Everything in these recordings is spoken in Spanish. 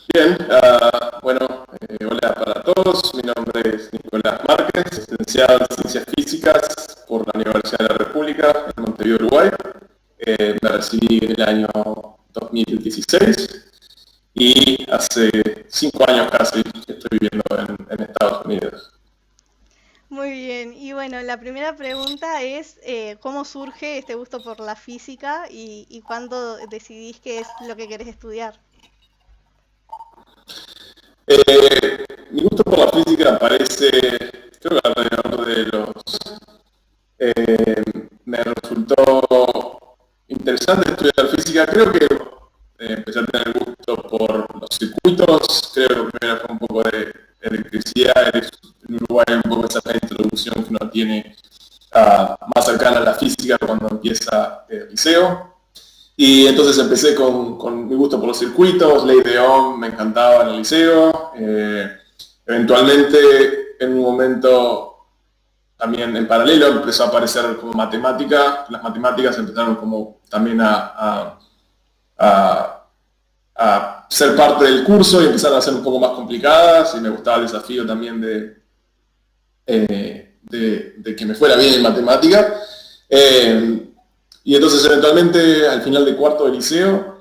Bien, hola para todos. Mi nombre es Nicolás Márquez, licenciado en Ciencias Físicas por la Universidad de la República en Montevideo, Uruguay. Me recibí en el año 2016 y hace 5 años casi que estoy viviendo en Estados Unidos. Muy bien, y bueno, la primera pregunta es ¿cómo surge este gusto por la física y cuándo decidís qué es lo que querés estudiar? Mi gusto por la física aparece, creo que alrededor de eh, me resultó interesante estudiar física. Creo que empecé a tener gusto por los circuitos. Creo que primero fue un poco de electricidad. En Uruguay un poco esa es la introducción que uno tiene más cercana a la física cuando empieza el liceo. Y entonces empecé con mi gusto por los circuitos, ley de Ohm me encantaba en el liceo. Eventualmente, en un momento, también en paralelo empezó a aparecer como matemática. Las matemáticas empezaron como también a- a ser parte del curso y empezaron a ser un poco más complicadas y me gustaba el desafío también de que me fuera bien en matemática. Y entonces eventualmente al final de cuarto de liceo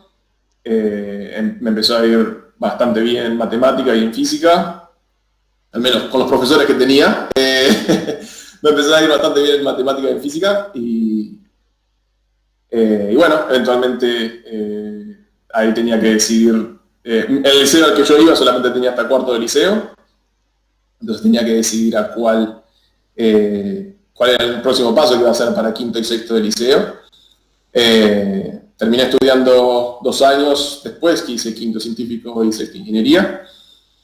me empezó a ir bastante bien en matemática y en física, al menos con los profesores que tenía. Me empezó a ir bastante bien en matemática y en física y bueno, eventualmente ahí tenía que decidir. El liceo al que yo iba solamente tenía hasta cuarto de liceo, entonces tenía que decidir cuál era el próximo paso que iba a hacer para quinto y sexto de liceo. Terminé estudiando 2 años después, que hice quinto científico y sexto ingeniería.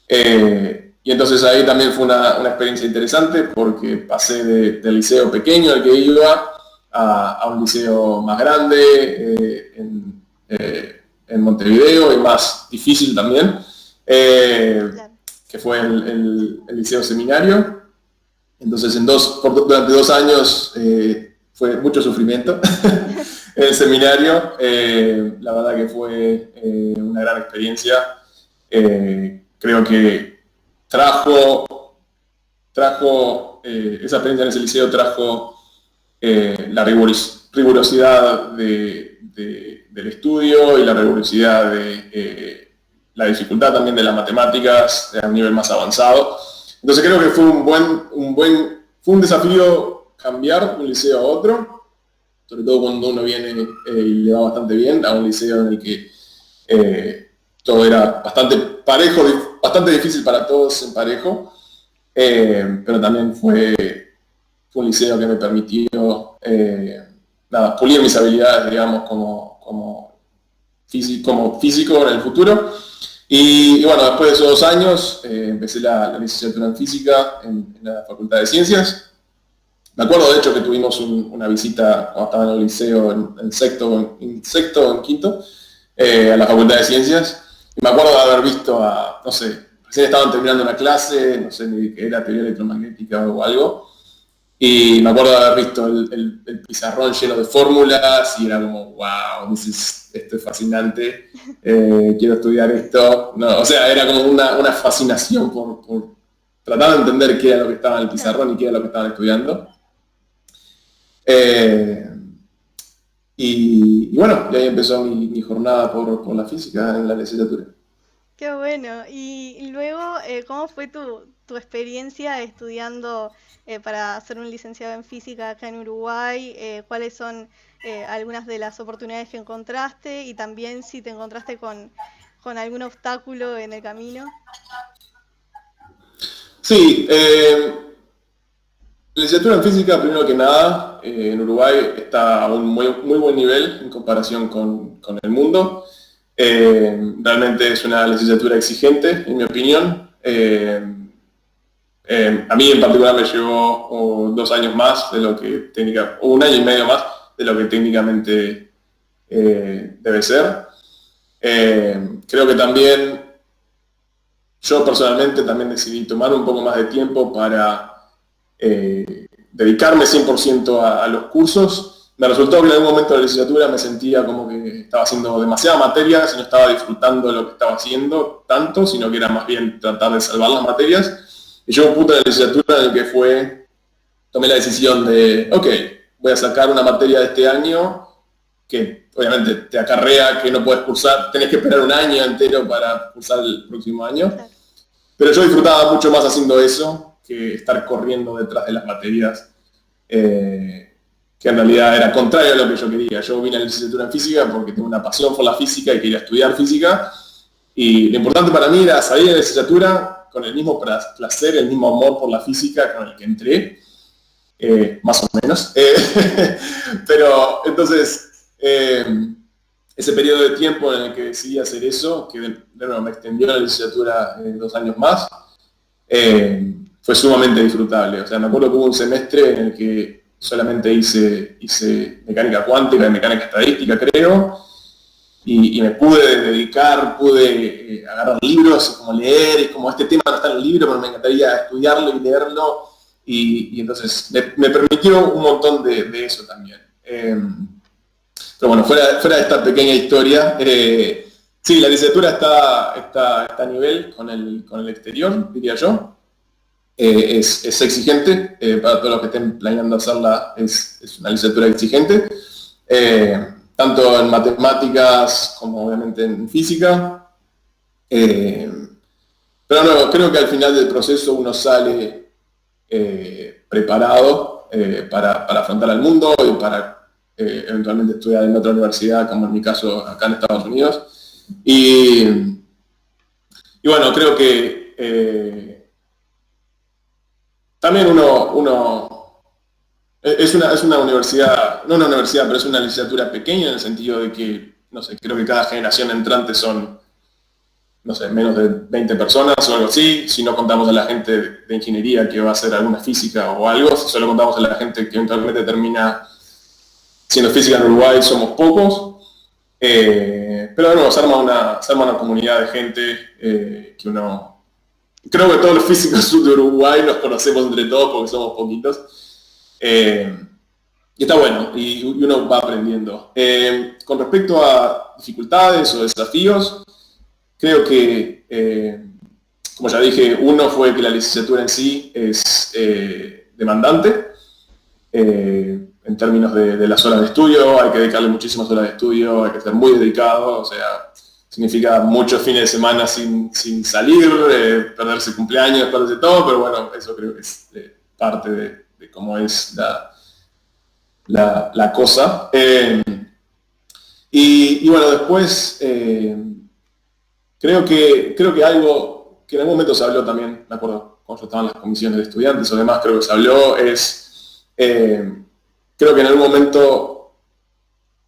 Y entonces ahí también fue una experiencia interesante porque pasé del liceo pequeño al que iba a un liceo más grande en Montevideo y más difícil también, Claro. que fue el Liceo Seminario. Entonces durante 2 años fue mucho sufrimiento en el seminario. La verdad que fue una gran experiencia. Creo que esa experiencia en ese liceo trajo la rigurosidad del estudio y la rigurosidad de la dificultad también de las matemáticas a un nivel más avanzado. Entonces creo que fue fue un desafío cambiar de un liceo a otro, sobre todo cuando uno viene y le va bastante bien, a un liceo en el que todo era bastante parejo, bastante difícil para todos en parejo, pero también fue un liceo que me permitió pulir mis habilidades, digamos, como físico en el futuro. Y bueno, después de esos 2 años empecé la licenciatura en física en la Facultad de Ciencias. Me acuerdo de hecho que tuvimos una visita cuando estaba en el liceo en sexto o en quinto, a la Facultad de Ciencias. Y me acuerdo de haber visto no sé, recién estaban terminando una clase, no sé ni qué era, teoría electromagnética o algo. Y me acuerdo de haber visto el pizarrón lleno de fórmulas y era como, wow, esto es fascinante, quiero estudiar esto. No, o sea, era como una fascinación por tratar de entender qué era lo que estaba en el Claro. pizarrón y qué era lo que estaban estudiando. Eh, y bueno, y ahí empezó mi jornada por la física en la licenciatura. Qué bueno. Y luego, ¿cómo fue tu experiencia estudiando para ser un licenciado en física acá en Uruguay? ¿Cuáles son algunas de las oportunidades que encontraste? Y también si te encontraste con algún obstáculo en el camino. Sí, la licenciatura en física, primero que nada, en Uruguay está a un muy buen nivel en comparación con el mundo. Realmente es una licenciatura exigente, en mi opinión. A mí en particular me llevó 2 años más de lo que técnica, o un año y medio más de lo que técnicamente debe ser. Creo que también yo personalmente también decidí tomar un poco más de tiempo para dedicarme 100% a los cursos me resultó que en algún momento de la licenciatura me sentía como que estaba haciendo demasiadas materias y no estaba disfrutando lo que estaba haciendo tanto, sino que era más bien tratar de salvar las materias. Y llegó un punto de la licenciatura en el que tomé la decisión de, ok, voy a sacar una materia de este año que obviamente te acarrea que no puedes cursar, tenés que esperar un año entero para cursar el próximo año. Claro. Pero yo disfrutaba mucho más haciendo eso que estar corriendo detrás de las materias, que en realidad era contrario a lo que yo quería. Yo vine a la licenciatura en física porque tengo una pasión por la física y quería estudiar física, y lo importante para mí era salir de la licenciatura con el mismo placer, el mismo amor por la física con el que entré, más o menos. Pero entonces, ese periodo de tiempo en el que decidí hacer eso, que de nuevo me extendió la licenciatura 2 años más, fue sumamente disfrutable. O sea, me acuerdo que hubo un semestre en el que solamente hice mecánica cuántica y mecánica estadística, creo, y me pude dedicar, pude agarrar libros, como leer, y como este tema no está en el libro, pero me encantaría estudiarlo y leerlo, y entonces me permitió un montón de eso también. Pero bueno, fuera de esta pequeña historia, sí, la licenciatura está a nivel con el exterior, diría yo. Es exigente, para todos los que estén planeando hacerla, es una licenciatura exigente, tanto en matemáticas como obviamente en física. Pero no, creo que al final del proceso uno sale preparado para afrontar al mundo y para eventualmente estudiar en otra universidad, como en mi caso acá en Estados Unidos. Y bueno, creo que también uno es una universidad, no una universidad, pero es una licenciatura pequeña en el sentido de que, no sé, creo que cada generación entrante son, no sé, menos de 20 personas o algo así, si no contamos a la gente de ingeniería que va a hacer alguna física o algo, si solo contamos a la gente que eventualmente termina siendo física en Uruguay, somos pocos. Pero bueno, se arma una comunidad de gente que uno... Creo que todos los físicos de Uruguay nos conocemos entre todos porque somos poquitos. Y está bueno, y uno va aprendiendo. Con respecto a dificultades o desafíos, creo que, como ya dije, uno fue que la licenciatura en sí es demandante. En términos de las horas de estudio, hay que dedicarle muchísimas horas de estudio, hay que ser muy dedicado, o sea, significa muchos fines de semana sin salir, perderse cumpleaños, perderse todo, pero bueno, eso creo que es parte de cómo es la cosa. Y bueno, después creo que algo que en algún momento se habló también, me acuerdo cuando yo estaba en las comisiones de estudiantes o demás, creo que se habló, creo que en algún momento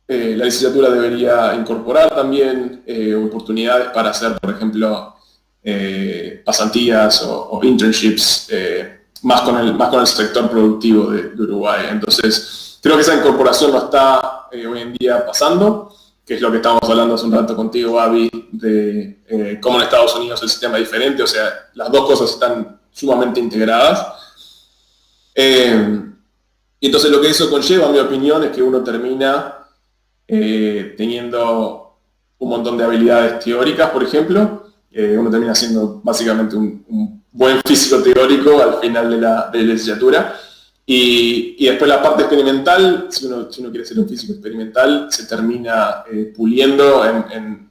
la licenciatura debería incorporar también oportunidades para hacer, por ejemplo, pasantías o internships más con el sector productivo de Uruguay. Entonces, creo que esa incorporación no está hoy en día pasando, que es lo que estábamos hablando hace un rato contigo, Avi, de cómo en Estados Unidos el sistema es diferente, o sea, las dos cosas están sumamente integradas. Y entonces lo que eso conlleva, en mi opinión, es que uno termina teniendo un montón de habilidades teóricas, por ejemplo. Uno termina siendo básicamente un buen físico teórico al final de la licenciatura. Y después la parte experimental, si uno quiere ser un físico experimental, se termina puliendo en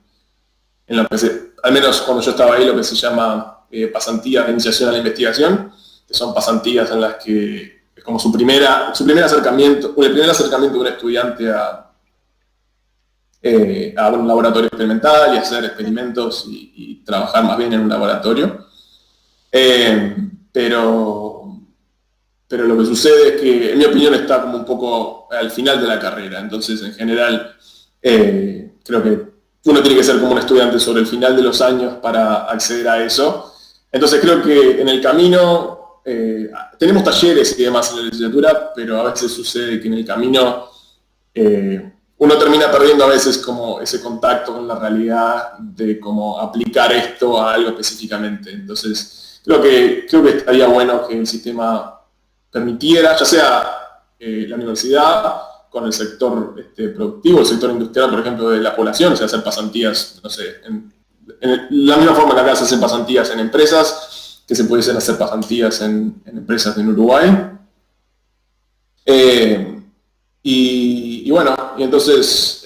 lo que al menos cuando yo estaba ahí, lo que se llama pasantías de iniciación a la investigación, que son pasantías en las que es como el primer acercamiento de un estudiante a un laboratorio experimental y hacer experimentos y trabajar más bien en un laboratorio. Pero lo que sucede es que, en mi opinión, está como un poco al final de la carrera. Entonces, en general, creo que uno tiene que ser como un estudiante sobre el final de los años para acceder a eso. Entonces, creo que en el camino tenemos talleres y demás en la licenciatura, pero a veces sucede que en el camino uno termina perdiendo a veces como ese contacto con la realidad de cómo aplicar esto a algo específicamente. Entonces, creo que estaría bueno que el sistema permitiera, ya sea la universidad con el sector productivo, el sector industrial, por ejemplo, de la población, o sea, hacer pasantías, no sé, en la misma forma que acá se hacen pasantías en empresas, que se pudiesen hacer pasantías en empresas en Uruguay. Y bueno, y entonces,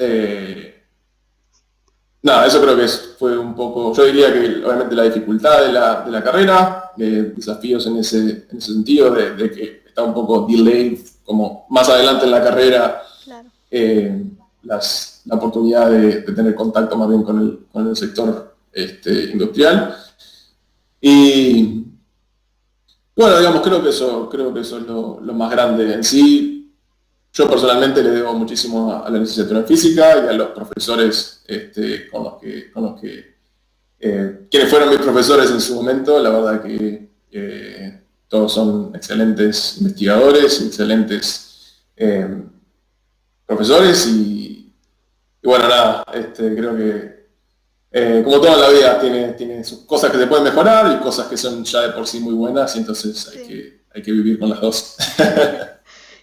nada, eso creo que fue un poco, yo diría que obviamente la dificultad de la carrera, desafíos en ese sentido, de que está un poco delayed, como más adelante en la carrera, Claro. La oportunidad de tener contacto más bien con el sector industrial. Y bueno, digamos, creo que eso es lo más grande en sí. Yo personalmente le debo muchísimo a la licenciatura en física y a los profesores con los que quienes fueron mis profesores en su momento. La verdad que todos son excelentes investigadores, excelentes profesores y bueno, nada, creo que como todo en la vida tiene sus cosas que se pueden mejorar y cosas que son ya de por sí muy buenas y entonces hay que vivir con las dos.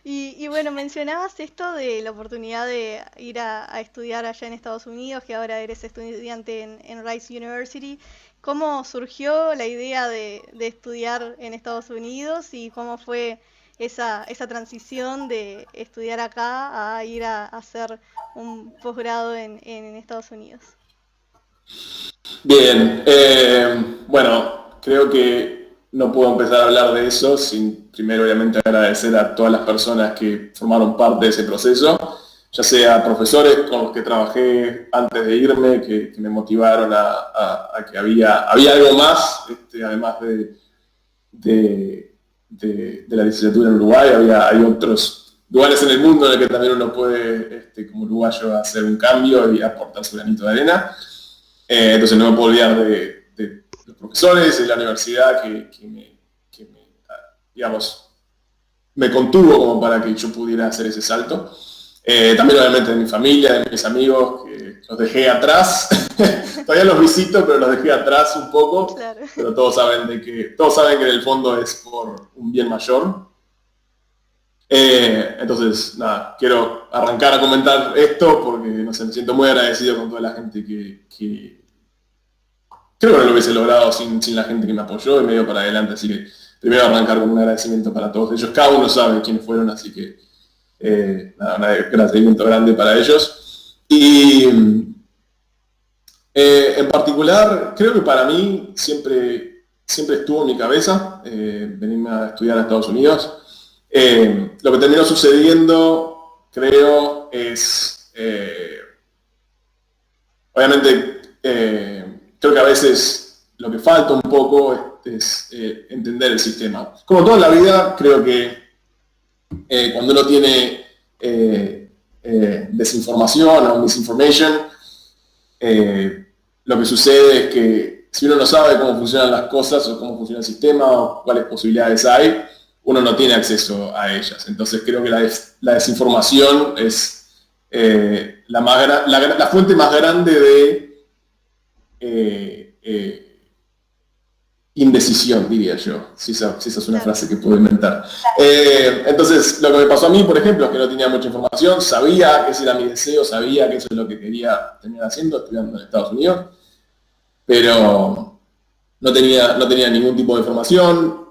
Y bueno, mencionabas esto de la oportunidad de ir a estudiar allá en Estados Unidos, que ahora eres estudiante en Rice University. ¿Cómo surgió la idea de estudiar en Estados Unidos y cómo fue esa transición de estudiar acá a ir a hacer un posgrado en Estados Unidos? Bien, bueno, creo que no puedo empezar a hablar de eso sin primero obviamente agradecer a todas las personas que formaron parte de ese proceso, ya sea profesores con los que trabajé antes de irme, que me motivaron a que había algo más, además de la licenciatura en Uruguay, hay otros lugares en el mundo en el que también uno puede, como uruguayo, hacer un cambio y aportar su granito de arena. Entonces no me puedo olvidar de los profesores de la universidad que me contuvo como para que yo pudiera hacer ese salto. También obviamente de mi familia, de mis amigos, que los dejé atrás. Todavía los visito, pero los dejé atrás un poco. Claro. Pero todos saben que en el fondo es por un bien mayor. Entonces, nada, quiero arrancar a comentar esto porque, no sé, me siento muy agradecido con toda la gente que creo que no lo hubiese logrado sin la gente que me apoyó y me dio para adelante, así que primero arrancar con un agradecimiento para todos ellos. Cada uno sabe quiénes fueron, así que nada, un agradecimiento grande para ellos. Y en particular, creo que para mí siempre estuvo en mi cabeza venirme a estudiar a Estados Unidos. Lo que terminó sucediendo, creo, es obviamente creo que a veces lo que falta un poco es entender el sistema. Como toda la vida, creo que cuando uno tiene desinformación o misinformation, lo que sucede es que si uno no sabe cómo funcionan las cosas o cómo funciona el sistema o cuáles posibilidades hay, uno no tiene acceso a ellas. Entonces creo que la desinformación es la fuente más grande de indecisión, diría yo, si esa es una frase que puedo inventar. Entonces, lo que me pasó a mí, por ejemplo, es que no tenía mucha información, sabía que ese era mi deseo, sabía que eso es lo que quería terminar haciendo, estudiando en Estados Unidos, pero no tenía ningún tipo de información,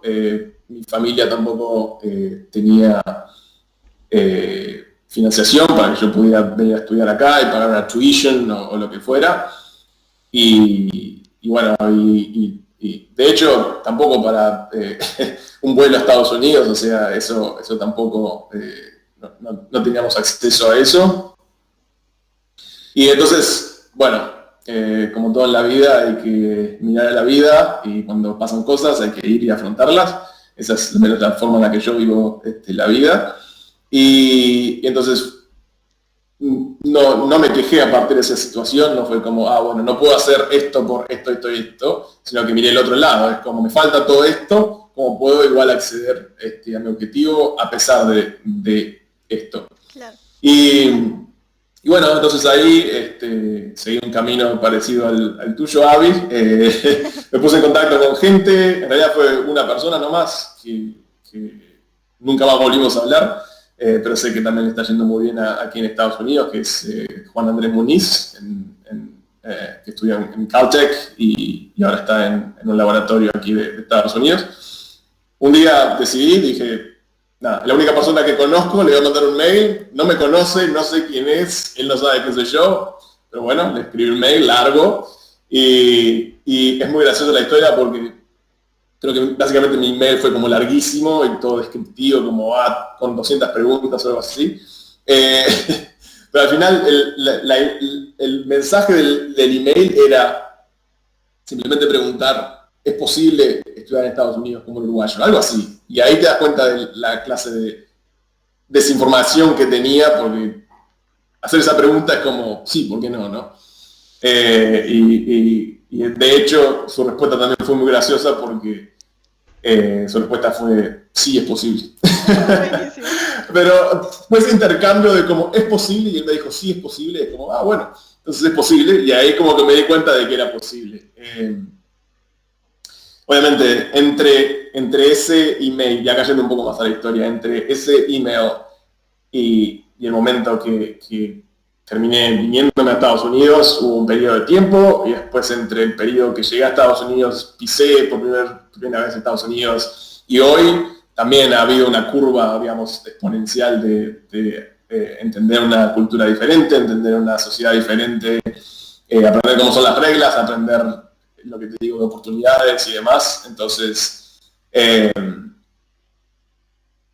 mi familia tampoco tenía financiación para que yo pudiera venir a estudiar acá y pagar una tuition o lo que fuera. Y bueno, y de hecho tampoco para un vuelo a Estados Unidos, o sea, eso tampoco, no teníamos acceso a eso. Y entonces, bueno, como todo en la vida hay que mirar a la vida y cuando pasan cosas hay que ir y afrontarlas. Esa es al menos la forma en la que yo vivo la vida. Y entonces no me quejé a partir de esa situación, no fue como, bueno, no puedo hacer esto por esto, sino que miré el otro lado, es como me falta todo esto, ¿cómo puedo igual acceder a mi objetivo a pesar de esto? Claro. Y bueno, entonces ahí seguí un camino parecido al tuyo, Avi. Me puse en contacto con gente, en realidad fue una persona nomás, que nunca más volvimos a hablar. pero sé que también le está yendo muy bien aquí en Estados Unidos, que es Juan Andrés Muniz, que estudia en Caltech y ahora está en un laboratorio aquí de Estados Unidos. Un día dije, nada, la única persona que conozco, le voy a mandar un mail, no me conoce, no sé quién es, él no sabe quién soy yo, pero bueno, le escribí un mail largo y es muy graciosa la historia porque creo que básicamente mi email fue como larguísimo y todo descriptivo, como con 200 preguntas o algo así. Pero al final el mensaje del email era simplemente preguntar, ¿es posible estudiar en Estados Unidos como uruguayo? Algo así. Y ahí te das cuenta de la clase de desinformación que tenía, porque hacer esa pregunta es como, sí, ¿por qué no? ¿No? Y de hecho su respuesta también fue muy graciosa porque su respuesta fue, sí, es posible. Pero fue ese intercambio de como, ¿es posible? Y él me dijo, sí, es posible. Es como, bueno, entonces es posible. Y ahí como que me di cuenta de que era posible. Obviamente, entre ese email, ya cayendo un poco más a la historia, entre ese email y el momento que terminé viniéndome a Estados Unidos, hubo un periodo de tiempo, y después entre el periodo que llegué a Estados Unidos, pisé por primera vez en Estados Unidos, y hoy también ha habido una curva, digamos, exponencial de entender una cultura diferente, entender una sociedad diferente, aprender cómo son las reglas, aprender lo que te digo de oportunidades y demás. Entonces,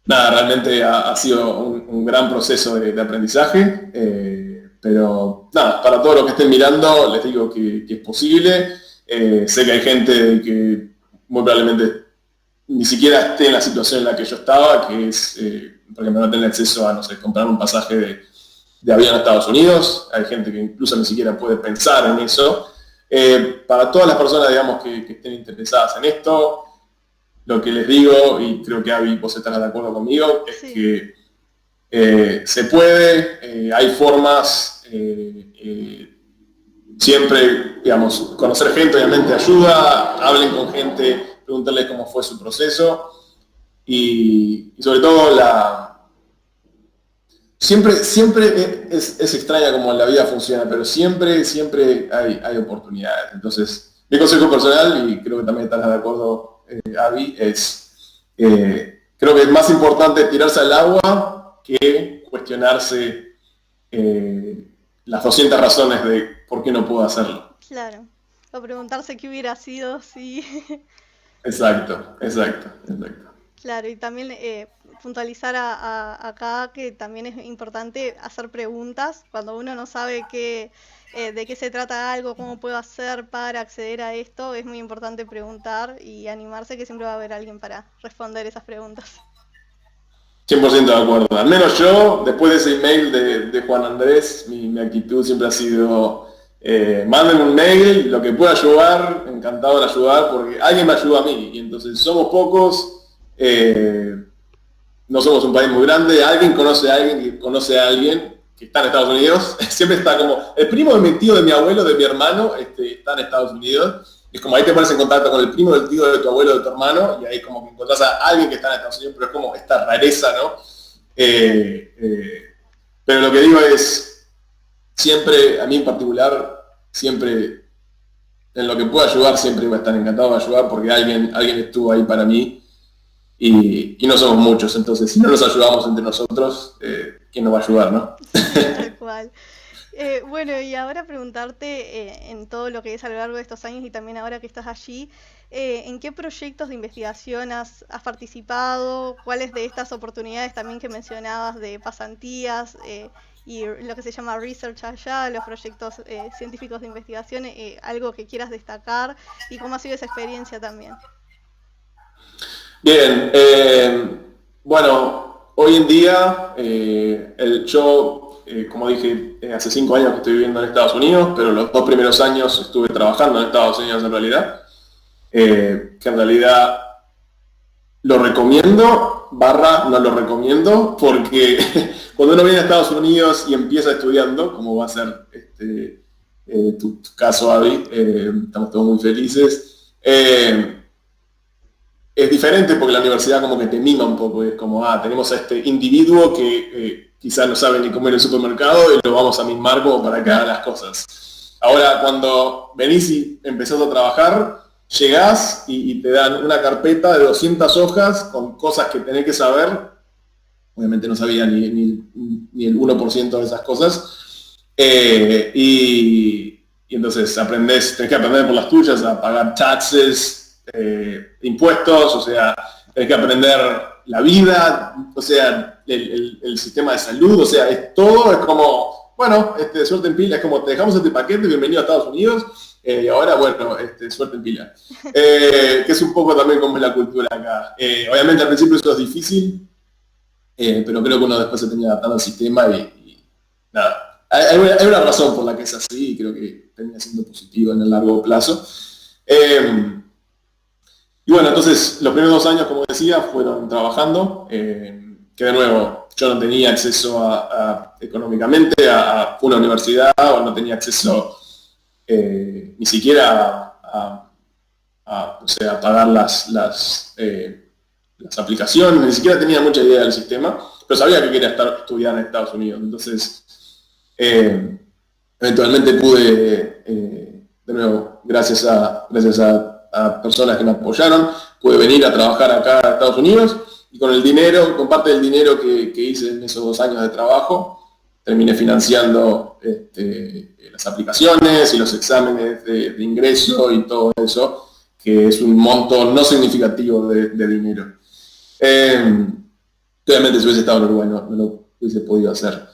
nada, realmente ha sido un gran proceso de aprendizaje, pero nada, para todos los que estén mirando, les digo que es posible. Sé que hay gente que muy probablemente ni siquiera esté en la situación en la que yo estaba, que es, por ejemplo, no tener acceso a, no sé, comprar un pasaje de avión a Estados Unidos. Hay gente que incluso ni siquiera puede pensar en eso. Para todas las personas, digamos, que estén interesadas en esto, lo que les digo, y creo que Abby, vos estarás de acuerdo conmigo, es Sí. que se puede, hay formas, siempre, digamos, conocer gente obviamente ayuda, hablen con gente, pregúntenles cómo fue su proceso, y sobre todo siempre es extraña como la vida funciona, pero siempre hay oportunidades. Entonces, mi consejo personal, y creo que también estarás de acuerdo, Abby, es, creo que es más importante tirarse al agua que cuestionarse las 200 razones de por qué no puedo hacerlo. Claro. O preguntarse qué hubiera sido si... Exacto. Claro, y también puntualizar acá que también es importante hacer preguntas cuando uno no sabe de qué se trata algo, cómo puedo hacer para acceder a esto. Es muy importante preguntar y animarse, que siempre va a haber alguien para responder esas preguntas. 100% de acuerdo. Al menos yo, después de ese email de Juan Andrés, mi actitud siempre ha sido, mándenme un mail, lo que pueda ayudar, encantado de ayudar, porque alguien me ayuda a mí. Y entonces somos pocos, no somos un país muy grande, alguien conoce a alguien que conoce a alguien que está en Estados Unidos. Siempre está como, el primo de mi tío, de mi abuelo, de mi hermano, está en Estados Unidos. Es como ahí te pones en contacto con el primo del tío de tu abuelo, de tu hermano, y ahí como que encontrás a alguien que está en Estados Unidos, pero es como esta rareza, ¿no? Pero lo que digo es, siempre, a mí en particular, siempre, en lo que pueda ayudar, siempre voy a estar encantado de ayudar, porque alguien estuvo ahí para mí, y no somos muchos. Entonces, si no nos ayudamos entre nosotros, ¿quién nos va a ayudar, no? Tal cual. Bueno, y ahora preguntarte en todo lo que es a lo largo de estos años y también ahora que estás allí, ¿en qué proyectos de investigación has participado? ¿Cuáles de estas oportunidades también que mencionabas de pasantías y lo que se llama research allá, los proyectos científicos de investigación, algo que quieras destacar y cómo ha sido esa experiencia también? Bien, bueno, hoy en día yo, como dije, hace 5 años que estoy viviendo en Estados Unidos, pero los 2 primeros años estuve trabajando en Estados Unidos en realidad, que en realidad lo recomiendo, no lo recomiendo, porque cuando uno viene a Estados Unidos y empieza estudiando, como va a ser tu caso, Abby, estamos todos muy felices, es diferente porque la universidad como que te mima un poco, es como, tenemos a este individuo que quizás no sabe ni comer en el supermercado y lo vamos a mimar como para que haga las cosas. Ahora, cuando venís y empezás a trabajar, llegás y te dan una carpeta de 200 hojas con cosas que tenés que saber. Obviamente no sabía ni el 1% de esas cosas. Y entonces tenés que aprender por las tuyas a pagar taxes, impuestos, o sea, tenés que aprender la vida, o sea, el sistema de salud, o sea, es como, bueno, suerte en pila, es como te dejamos este paquete, bienvenido a Estados Unidos, y ahora, bueno, suerte en pila. Que es un poco también como es la cultura acá. Obviamente al principio eso es difícil, pero creo que uno después se tenía adaptado al sistema y nada. Hay una razón por la que es así y creo que termina siendo positivo en el largo plazo. Y bueno, entonces los primeros 2 años, como decía, fueron trabajando, que de nuevo yo no tenía acceso económicamente a una universidad o no tenía acceso ni siquiera o sea, a pagar las aplicaciones, ni siquiera tenía mucha idea del sistema, pero sabía que quería estudiar en Estados Unidos. Entonces, eventualmente pude, de nuevo, gracias a personas que me apoyaron, pude venir a trabajar acá a Estados Unidos y con parte del dinero que hice en esos 2 años de trabajo, terminé financiando las aplicaciones y los exámenes de ingreso y todo eso, que es un monto no significativo de dinero. Obviamente si hubiese estado en Uruguay no lo hubiese podido hacer.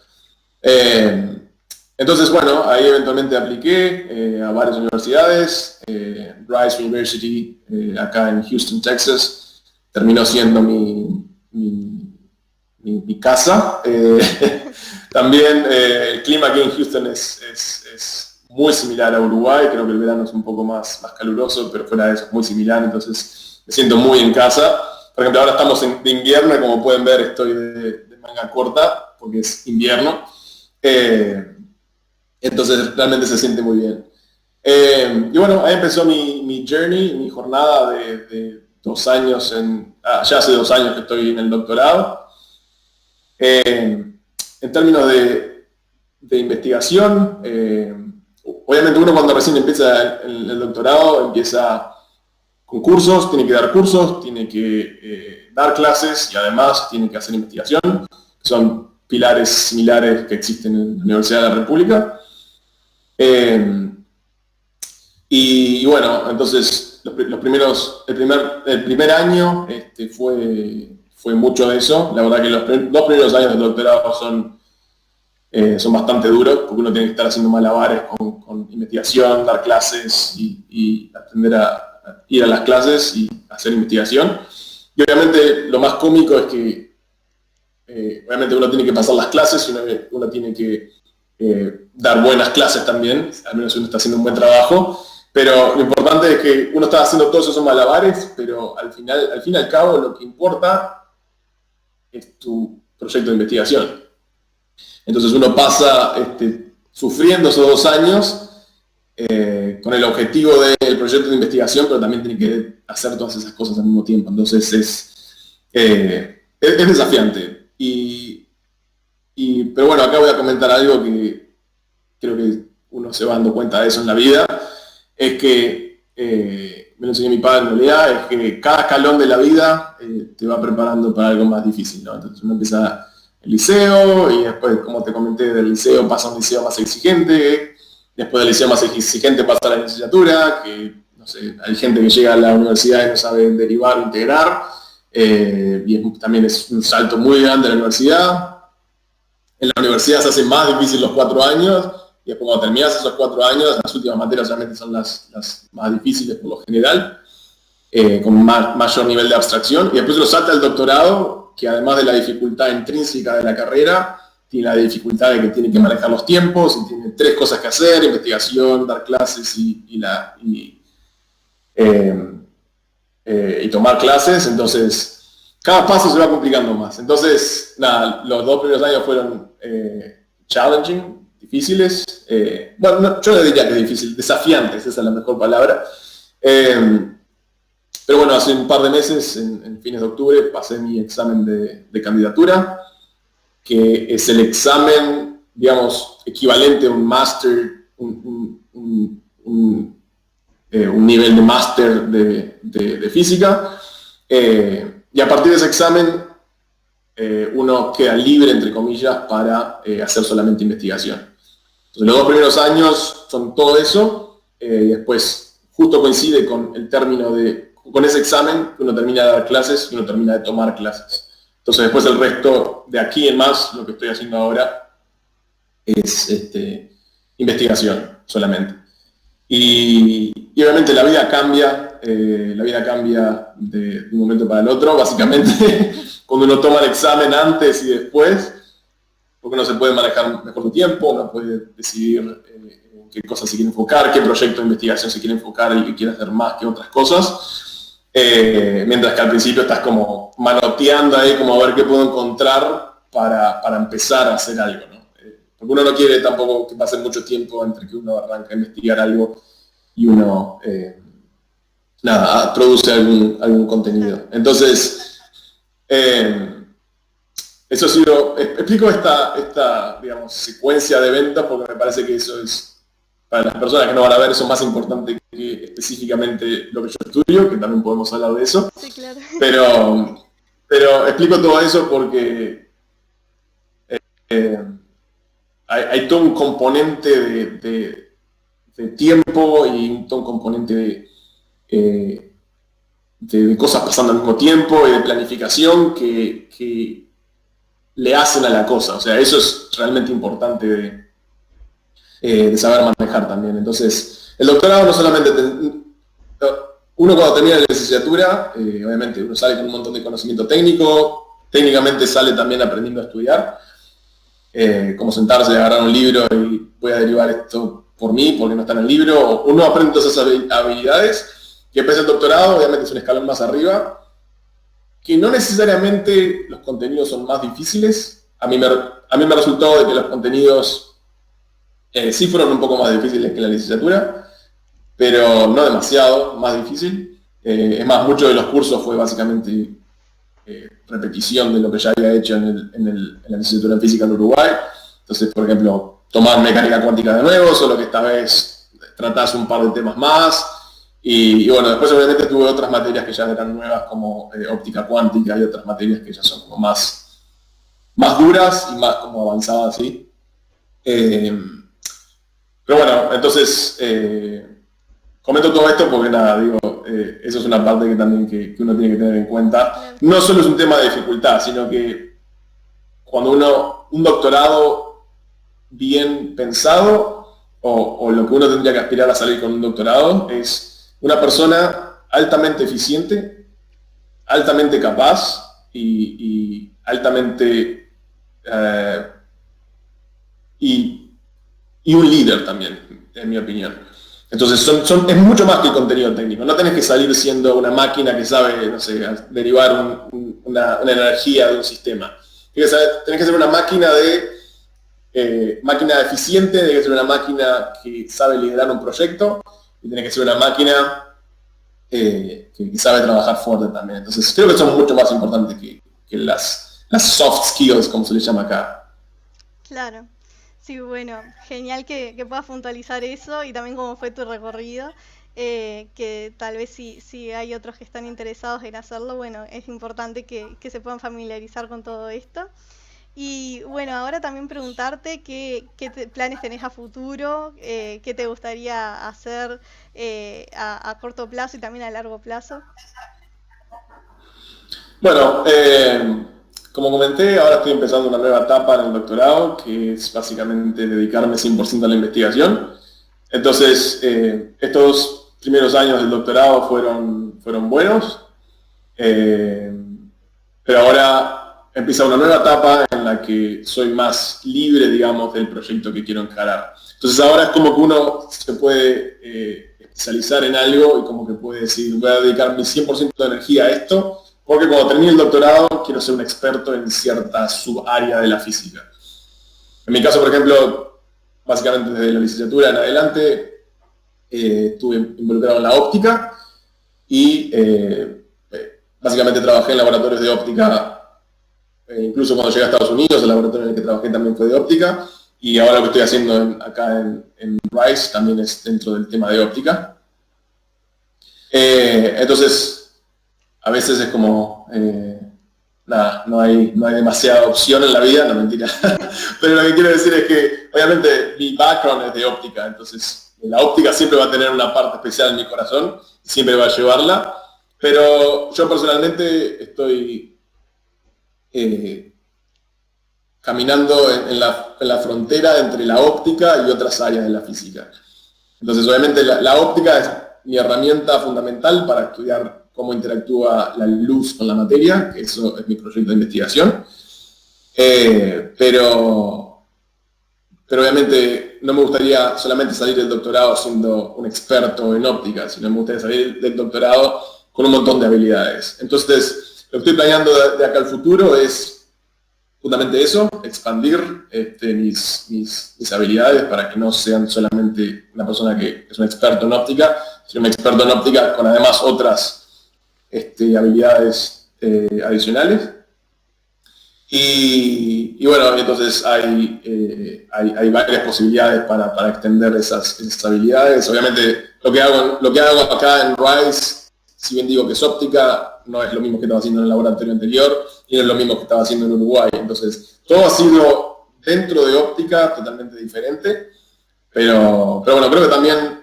Entonces, bueno, ahí eventualmente apliqué a varias universidades. Rice University, acá en Houston, Texas, terminó siendo mi casa. También el clima aquí en Houston es muy similar a Uruguay. Creo que el verano es un poco más caluroso, pero fuera de eso es muy similar, entonces me siento muy en casa. Por ejemplo, ahora estamos de invierno y como pueden ver estoy de manga corta porque es invierno. Entonces realmente se siente muy bien. Y bueno, ahí empezó mi journey, mi jornada de 2 años, ya hace 2 años que estoy en el doctorado. En términos de investigación, obviamente uno cuando recién empieza el doctorado empieza con cursos, tiene que dar cursos, tiene que dar clases y además tiene que hacer investigación, que son pilares similares que existen en la Universidad de la República. Y bueno, entonces el primer año fue mucho de eso. La verdad que los 2 primeros años del doctorado son bastante duros, porque uno tiene que estar haciendo malabares con investigación, dar clases y aprender a ir a las clases y hacer investigación. Y obviamente lo más cómico es que obviamente uno tiene que pasar las clases y uno tiene que dar buenas clases también, al menos uno está haciendo un buen trabajo, pero lo importante es que uno está haciendo todos esos malabares, pero al fin y al cabo lo que importa es tu proyecto de investigación. Entonces uno pasa sufriendo esos 2 años con el objetivo del proyecto de investigación, pero también tiene que hacer todas esas cosas al mismo tiempo. Entonces es desafiante. Pero bueno, acá voy a comentar algo que creo que uno se va dando cuenta de eso en la vida, es que, me lo enseñó mi padre en realidad, es que cada escalón de la vida te va preparando para algo más difícil, ¿no? Entonces uno empieza el liceo y después, como te comenté, del liceo pasa a un liceo más exigente, después del liceo más exigente pasa a la licenciatura, que no sé, hay gente que llega a la universidad y no sabe derivar o integrar, y también es un salto muy grande a la universidad. En la universidad se hace más difícil los 4 años, y después cuando terminas esos 4 años, las últimas materias realmente son las más difíciles por lo general, con mayor nivel de abstracción, y después lo salta el doctorado, que además de la dificultad intrínseca de la carrera, tiene la dificultad de que tiene que manejar los tiempos, y tiene 3 cosas que hacer: investigación, dar clases y tomar clases. Entonces cada paso se va complicando más. Entonces, nada, los 2 primeros años fueron challenging, difíciles. Bueno, yo no diría que difícil, desafiantes, esa es la mejor palabra. Pero Pero bueno, hace un par de meses, en fines de octubre, pasé mi examen de candidatura, que es el examen, digamos, equivalente a un máster, un nivel de máster de física. Y a partir de ese examen, uno queda libre, entre comillas, para hacer solamente investigación. Entonces, los 2 primeros años son todo eso, y después justo coincide con el término con ese examen, que uno termina de dar clases y uno termina de tomar clases. Entonces, después el resto de aquí en más, lo que estoy haciendo ahora, es investigación solamente. Y obviamente la vida cambia de un momento para el otro, básicamente cuando uno toma el examen antes y después, porque uno se puede manejar mejor su tiempo, uno puede decidir en qué cosas se quiere enfocar, qué proyecto de investigación se quiere enfocar y qué quiere hacer más que otras cosas, mientras que al principio estás como manoteando ahí, como a ver qué puedo encontrar para empezar a hacer algo, ¿no? Porque uno no quiere tampoco que pase mucho tiempo entre que uno arranca a investigar algo y uno produce algún contenido. Entonces, eso ha sido, explico esta digamos, secuencia de ventas porque me parece que eso es, para las personas que no van a ver, eso es más importante que específicamente lo que yo estudio, que también podemos hablar de eso. Sí, claro. Pero explico todo eso porque hay todo un componente de tiempo y todo un componente de cosas pasando al mismo tiempo y de planificación que le hacen a la cosa. O sea, eso es realmente importante de saber manejar también. Entonces, el doctorado no solamente... uno cuando termina la licenciatura, obviamente uno sale con un montón de conocimiento técnico, técnicamente sale también aprendiendo a estudiar, como sentarse, agarrar un libro y voy a derivar esto por mí, porque no está en el libro. Uno aprende todas esas habilidades, y después el doctorado obviamente es un escalón más arriba, que no necesariamente los contenidos son más difíciles. A mí me ha resultado de que los contenidos sí fueron un poco más difíciles que la licenciatura, pero no demasiado más difícil. Es más, muchos de los cursos fue básicamente repetición de lo que ya había hecho en la licenciatura en física en Uruguay. Entonces, por ejemplo, tomar mecánica cuántica de nuevo, solo que esta vez tratás un par de temas más. Y bueno, después obviamente tuve otras materias que ya eran nuevas, como óptica cuántica, y otras materias que ya son como más duras y más como avanzadas, ¿sí? Pero bueno, entonces comento todo esto porque nada, digo, eso es una parte que también que uno tiene que tener en cuenta. No solo es un tema de dificultad, sino que cuando un doctorado bien pensado, o lo que uno tendría que aspirar a salir con un doctorado, es una persona altamente eficiente, altamente capaz y altamente... y un líder también, en mi opinión. Entonces es mucho más que el contenido técnico. No tenés que salir siendo una máquina que sabe, no sé, derivar una energía de un sistema. Tenés que ser una máquina máquina eficiente, tenés que ser una máquina que sabe liderar un proyecto, y tenés que ser una máquina que sabe trabajar fuerte también. Entonces creo que son mucho más importantes que las soft skills, como se les llama acá. Claro. Sí, bueno, genial que puedas puntualizar eso y también cómo fue tu recorrido, que tal vez si hay otros que están interesados en hacerlo, bueno, es importante que se puedan familiarizar con todo esto. Y bueno, ahora también preguntarte qué planes tenés a futuro, qué te gustaría hacer a corto plazo y también a largo plazo. Bueno, como comenté, ahora estoy empezando una nueva etapa en el doctorado, que es básicamente dedicarme 100% a la investigación. Entonces, estos primeros años del doctorado fueron buenos, pero ahora empieza una nueva etapa en la que soy más libre, digamos, del proyecto que quiero encarar. Entonces ahora es como que uno se puede especializar en algo y como que puede decir, voy a dedicar mi 100% de energía a esto, porque cuando termine el doctorado quiero ser un experto en cierta subárea de la física. En mi caso, por ejemplo, básicamente desde la licenciatura en adelante, estuve involucrado en la óptica y básicamente trabajé en laboratorios de óptica, incluso cuando llegué a Estados Unidos, el laboratorio en el que trabajé también fue de óptica, y ahora lo que estoy haciendo acá en Rice también es dentro del tema de óptica. Entonces, a veces es como, nada, no hay demasiada opción en la vida, no, mentira. Pero lo que quiero decir es que, obviamente, mi background es de óptica, entonces la óptica siempre va a tener una parte especial en mi corazón, siempre va a llevarla, pero yo personalmente estoy caminando en la frontera entre la óptica y otras áreas de la física. Entonces, obviamente, la óptica es mi herramienta fundamental para estudiar cómo interactúa la luz con la materia, que eso es mi proyecto de investigación. Pero obviamente no me gustaría solamente salir del doctorado siendo un experto en óptica, sino me gustaría salir del doctorado con un montón de habilidades. Entonces, lo que estoy planeando de acá al futuro es justamente eso, expandir mis habilidades para que no sean solamente una persona que es un experto en óptica, sino un experto en óptica con además otras habilidades adicionales. Y bueno, entonces hay varias posibilidades para extender esas habilidades. Obviamente lo que hago acá en Rice, si bien digo que es óptica, no es lo mismo que estaba haciendo en el laboratorio anterior y no es lo mismo que estaba haciendo en Uruguay. Entonces, todo ha sido dentro de óptica totalmente diferente, pero bueno, creo que también,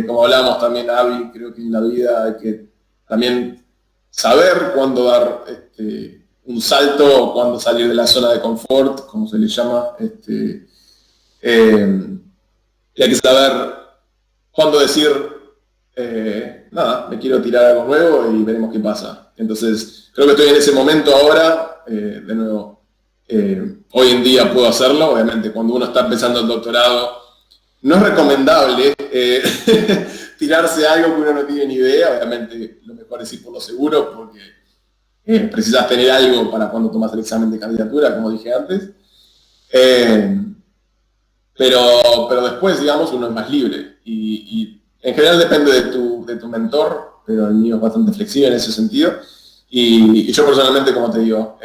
como hablábamos también, Avi, creo que en la vida hay que también saber cuándo dar un salto o cuándo salir de la zona de confort, como se le llama, y hay que saber cuándo decir, nada, me quiero tirar algo nuevo y veremos qué pasa. Entonces, creo que estoy en ese momento ahora, de nuevo, hoy en día puedo hacerlo, obviamente cuando uno está empezando el doctorado, no es recomendable tirarse a algo que uno no tiene ni idea, obviamente lo mejor es ir por lo seguro, porque precisas tener algo para cuando tomas el examen de candidatura, como dije antes. Pero después, digamos, uno es más libre. Y en general depende de tu mentor, pero el mío es bastante flexible en ese sentido. Y yo personalmente, como te digo,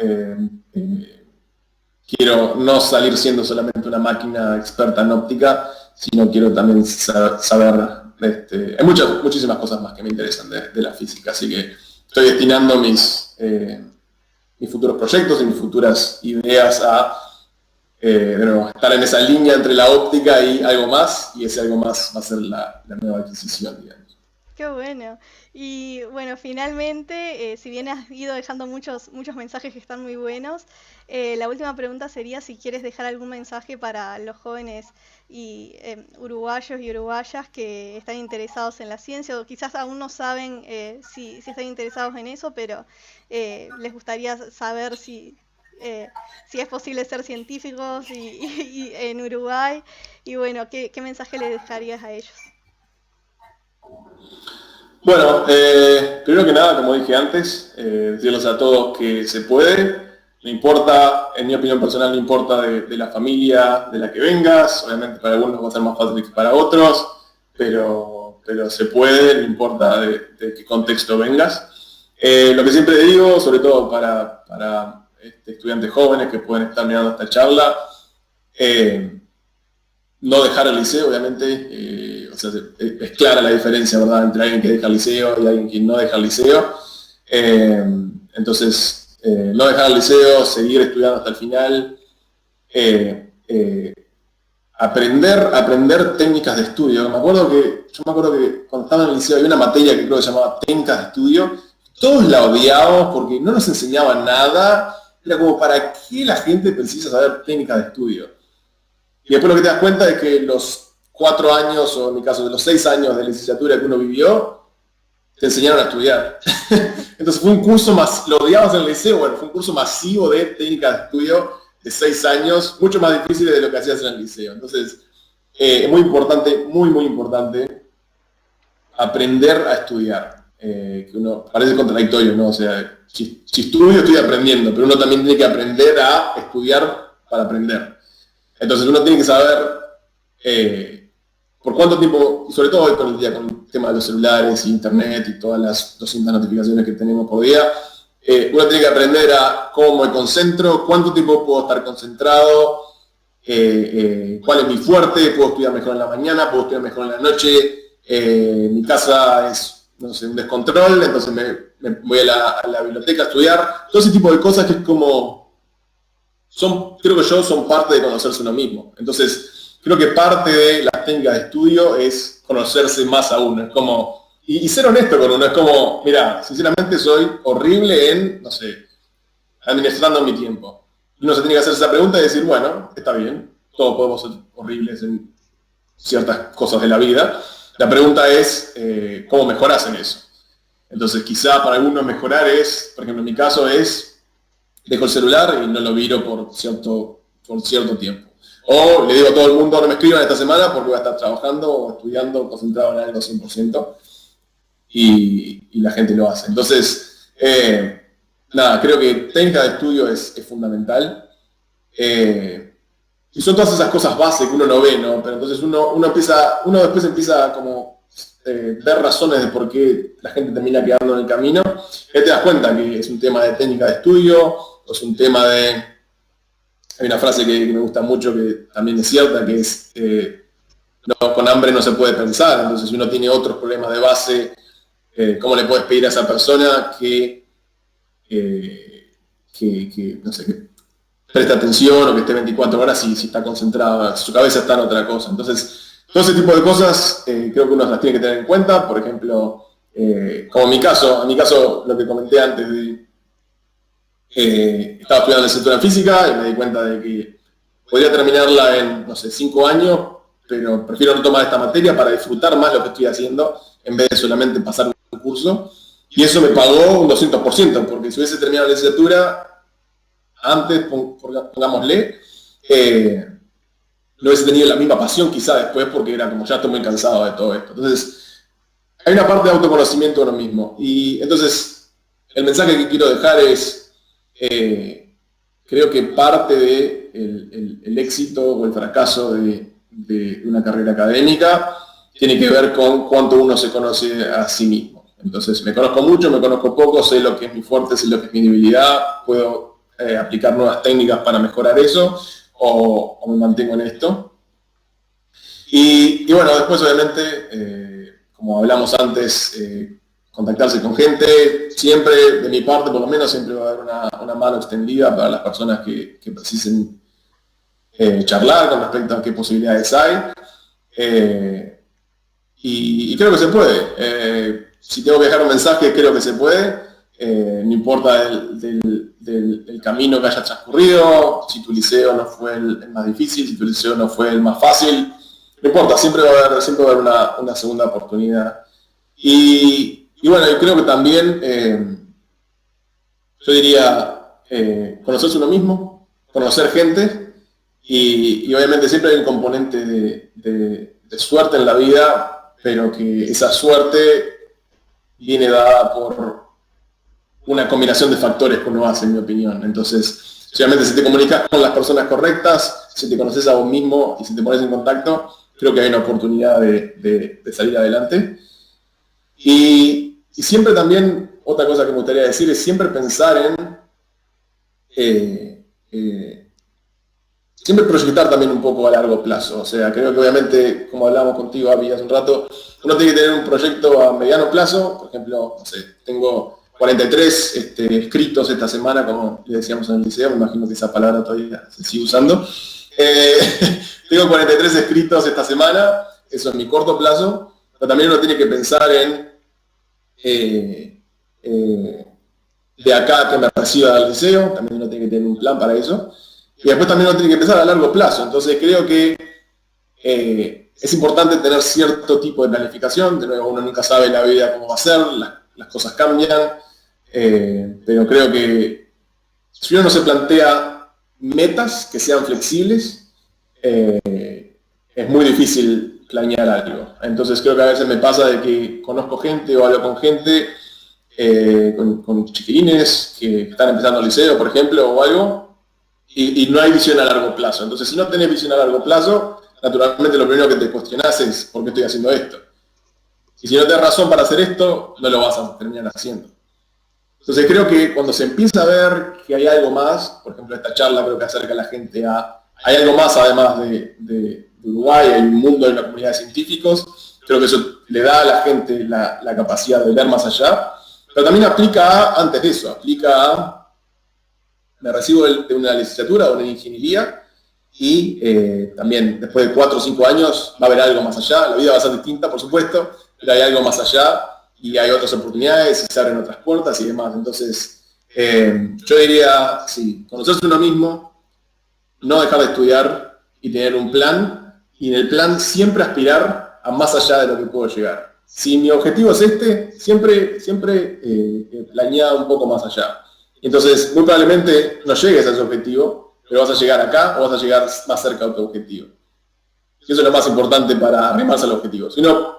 quiero no salir siendo solamente una máquina experta en óptica, sino quiero también saber, hay muchísimas cosas más que me interesan de la física, así que estoy destinando mis futuros proyectos y mis futuras ideas a de nuevo, estar en esa línea entre la óptica y algo más, y ese algo más va a ser la nueva adquisición, digamos. Qué bueno. Y bueno, finalmente, si bien has ido dejando muchos mensajes que están muy buenos, la última pregunta sería si quieres dejar algún mensaje para los jóvenes y uruguayos y uruguayas que están interesados en la ciencia, o quizás aún no saben si están interesados en eso, pero les gustaría saber si es posible ser científicos y en Uruguay. Y bueno, ¿qué mensaje les dejarías a ellos? Bueno, primero que nada, como dije antes, decirles a todos que se puede, no importa, en mi opinión personal, no importa de la familia de la que vengas, obviamente para algunos va a ser más fácil que para otros, pero se puede, no importa de qué contexto vengas. Lo que siempre digo, sobre todo para estudiantes jóvenes que pueden estar mirando esta charla, no dejar el liceo, obviamente, o sea, es clara la diferencia, ¿verdad?, entre alguien que deja el liceo y alguien que no deja el liceo. Entonces, no dejar el liceo, seguir estudiando hasta el final, aprender técnicas de estudio. Yo me acuerdo que cuando estaba en el liceo había una materia que creo que se llamaba técnicas de estudio. Todos la odiábamos porque no nos enseñaban nada. Era como, ¿para qué la gente precisa saber técnicas de estudio? Y después lo que te das cuenta es que los 4 años, o en mi caso de los 6 años de licenciatura que uno vivió, te enseñaron a estudiar. Entonces fue un curso más, lo odiabas en el liceo, bueno, fue un curso masivo de técnicas de estudio de 6 años, mucho más difícil de lo que hacías en el liceo. Entonces, es muy importante, muy importante, aprender a estudiar. Que uno parece contradictorio, ¿no? O sea, si estudio, estoy aprendiendo, pero uno también tiene que aprender a estudiar para aprender. Entonces uno tiene que saber por cuánto tiempo, y sobre todo hoy con el día, con el tema de los celulares, internet y todas las 200 notificaciones que tenemos por día, uno tiene que aprender a cómo me concentro, cuánto tiempo puedo estar concentrado, cuál es mi fuerte, puedo estudiar mejor en la mañana, puedo estudiar mejor en la noche, mi casa es, no sé, un descontrol, entonces me voy a la biblioteca a estudiar, todo ese tipo de cosas que es como, creo que son parte de conocerse uno mismo. Entonces, creo que parte de las técnicas de estudio es conocerse más a uno, es como, y ser honesto con uno, es como, mira, sinceramente soy horrible en, no sé, administrando mi tiempo. Uno se tiene que hacer esa pregunta y decir, bueno, está bien, todos podemos ser horribles en ciertas cosas de la vida. La pregunta es, ¿cómo mejoras en eso? Entonces, quizá para algunos mejorar es, por ejemplo, en mi caso es, dejo el celular y no lo miro por cierto tiempo. O le digo a todo el mundo, no me escriban esta semana porque voy a estar trabajando o estudiando, concentrado en algo 100%, y la gente lo hace. Entonces, nada, creo que técnica de estudio es fundamental. Y son todas esas cosas base que uno no ve, ¿no? Pero entonces uno después empieza a como ver razones de por qué la gente termina quedando en el camino. Y te das cuenta que es un tema de técnica de estudio, o es un tema de... Hay una frase que me gusta mucho que también es cierta, que es no, con hambre no se puede pensar. Entonces si uno tiene otros problemas de base, ¿cómo le puedes pedir a esa persona que no sé, que preste atención o que esté 24 horas si está concentrado, su cabeza está en otra cosa? Entonces, todo ese tipo de cosas creo que uno las tiene que tener en cuenta. Por ejemplo, como en mi caso, lo que comenté antes de... estaba estudiando licenciatura en física y me di cuenta de que podría terminarla en, no sé, 5 años, pero prefiero no tomar esta materia para disfrutar más lo que estoy haciendo en vez de solamente pasar un curso. Y eso me pagó un 200%, porque si hubiese terminado la licenciatura antes, pongámosle, no hubiese tenido la misma pasión quizá después, porque era como ya estoy muy cansado de todo esto. Entonces, hay una parte de autoconocimiento de uno mismo. Y entonces, el mensaje que quiero dejar es, creo que parte de el éxito o el fracaso de una carrera académica tiene que ver con cuánto uno se conoce a sí mismo. Entonces, me conozco mucho, me conozco poco, sé lo que es mi fuerte, sé lo que es mi debilidad, puedo aplicar nuevas técnicas para mejorar eso, o me mantengo en esto. Y bueno, después obviamente, como hablamos antes, contactarse con gente, siempre, de mi parte por lo menos, siempre va a haber una mano extendida para las personas que precisen charlar con respecto a qué posibilidades hay. Y creo que se puede. Si tengo que dejar un mensaje, creo que se puede. No importa del camino que haya transcurrido, si tu liceo no fue el más difícil, si tu liceo no fue el más fácil, no importa, siempre va a haber una segunda oportunidad. Y bueno, yo creo que también, yo diría, conocerse uno mismo, conocer gente, y obviamente siempre hay un componente de suerte en la vida, pero que esa suerte viene dada por una combinación de factores que uno hace, en mi opinión. Entonces, obviamente si te comunicas con las personas correctas, si te conoces a vos mismo y si te pones en contacto, creo que hay una oportunidad de salir adelante. Y siempre también, otra cosa que me gustaría decir es siempre pensar en... siempre proyectar también un poco a largo plazo. O sea, creo que obviamente, como hablábamos contigo, Avi, hace un rato, uno tiene que tener un proyecto a mediano plazo. Por ejemplo, no sé, tengo 43 escritos esta semana, como le decíamos en el liceo, me imagino que esa palabra todavía se sigue usando. Tengo 43 escritos esta semana, eso es mi corto plazo, pero también uno tiene que pensar en de acá a que me reciba del liceo, también uno tiene que tener un plan para eso. Y después también uno tiene que pensar a largo plazo. Entonces creo que es importante tener cierto tipo de planificación. De nuevo, uno nunca sabe la vida cómo va a ser, las cosas cambian, pero creo que si uno no se plantea metas que sean flexibles, es muy difícil planear algo. Entonces creo que a veces me pasa de que conozco gente o hablo con gente, con chiquilines que están empezando el liceo, por ejemplo, o algo, y no hay visión a largo plazo. Entonces, si no tenés visión a largo plazo, naturalmente lo primero que te cuestionás es ¿por qué estoy haciendo esto? Y si no tenés razón para hacer esto, no lo vas a terminar haciendo. Entonces creo que cuando se empieza a ver que hay algo más, por ejemplo esta charla creo que acerca a la gente a, hay algo más además de Uruguay, hay un mundo, hay una comunidad de científicos, creo que eso le da a la gente la capacidad de ver más allá, pero también aplica a, antes de eso, aplica a, me recibo de una licenciatura o una ingeniería y también después de 4 o 5 años va a haber algo más allá, la vida va a ser distinta por supuesto, pero hay algo más allá y hay otras oportunidades y se abren otras puertas y demás. Entonces, yo diría, sí, conocerse uno mismo, no dejar de estudiar y tener un plan, y en el plan siempre aspirar a más allá de lo que puedo llegar. Si mi objetivo es este, siempre planear un poco más allá. Entonces, muy probablemente no llegues a ese objetivo, pero vas a llegar acá o vas a llegar más cerca de tu objetivo. Y eso es lo más importante para arrimarse al objetivo. Si uno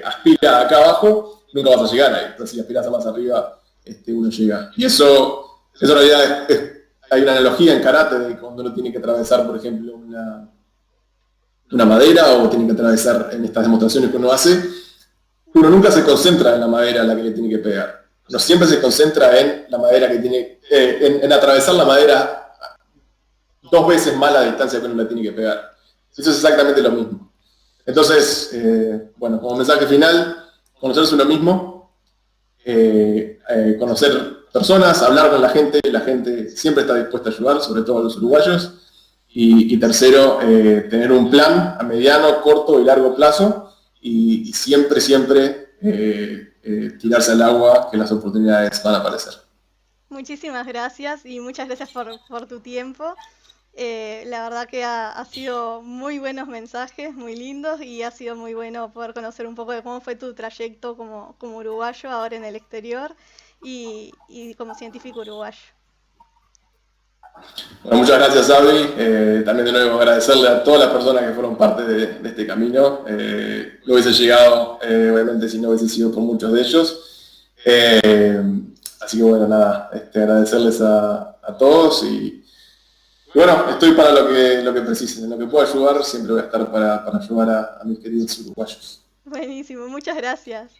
aspira acá abajo, nunca vas a llegar ahí. Pero si aspiras a más arriba, uno llega. Y eso en realidad hay una analogía en karate de cuando uno tiene que atravesar, por ejemplo, una madera o tiene que atravesar en estas demostraciones que uno hace, uno nunca se concentra en la madera a la que le tiene que pegar. Uno siempre se concentra en la madera que tiene, en atravesar la madera 2 veces más la distancia que uno le tiene que pegar. Eso es exactamente lo mismo. Entonces, bueno, como mensaje final, conocerse uno mismo, conocer personas, hablar con la gente siempre está dispuesta a ayudar, sobre todo a los uruguayos. Y tercero, tener un plan a mediano, corto y largo plazo y siempre tirarse al agua que las oportunidades van a aparecer. Muchísimas gracias y muchas gracias por tu tiempo. La verdad que ha sido muy buenos mensajes, muy lindos y ha sido muy bueno poder conocer un poco de cómo fue tu trayecto como uruguayo ahora en el exterior y como científico uruguayo. Bueno, muchas gracias, Abby. También de nuevo agradecerle a todas las personas que fueron parte de este camino. No hubiese llegado, obviamente, si no hubiese sido por muchos de ellos. Así que bueno, nada, agradecerles a todos y bueno, estoy para lo que precisen, en lo que pueda ayudar, siempre voy a estar para ayudar a mis queridos uruguayos. Buenísimo, muchas gracias.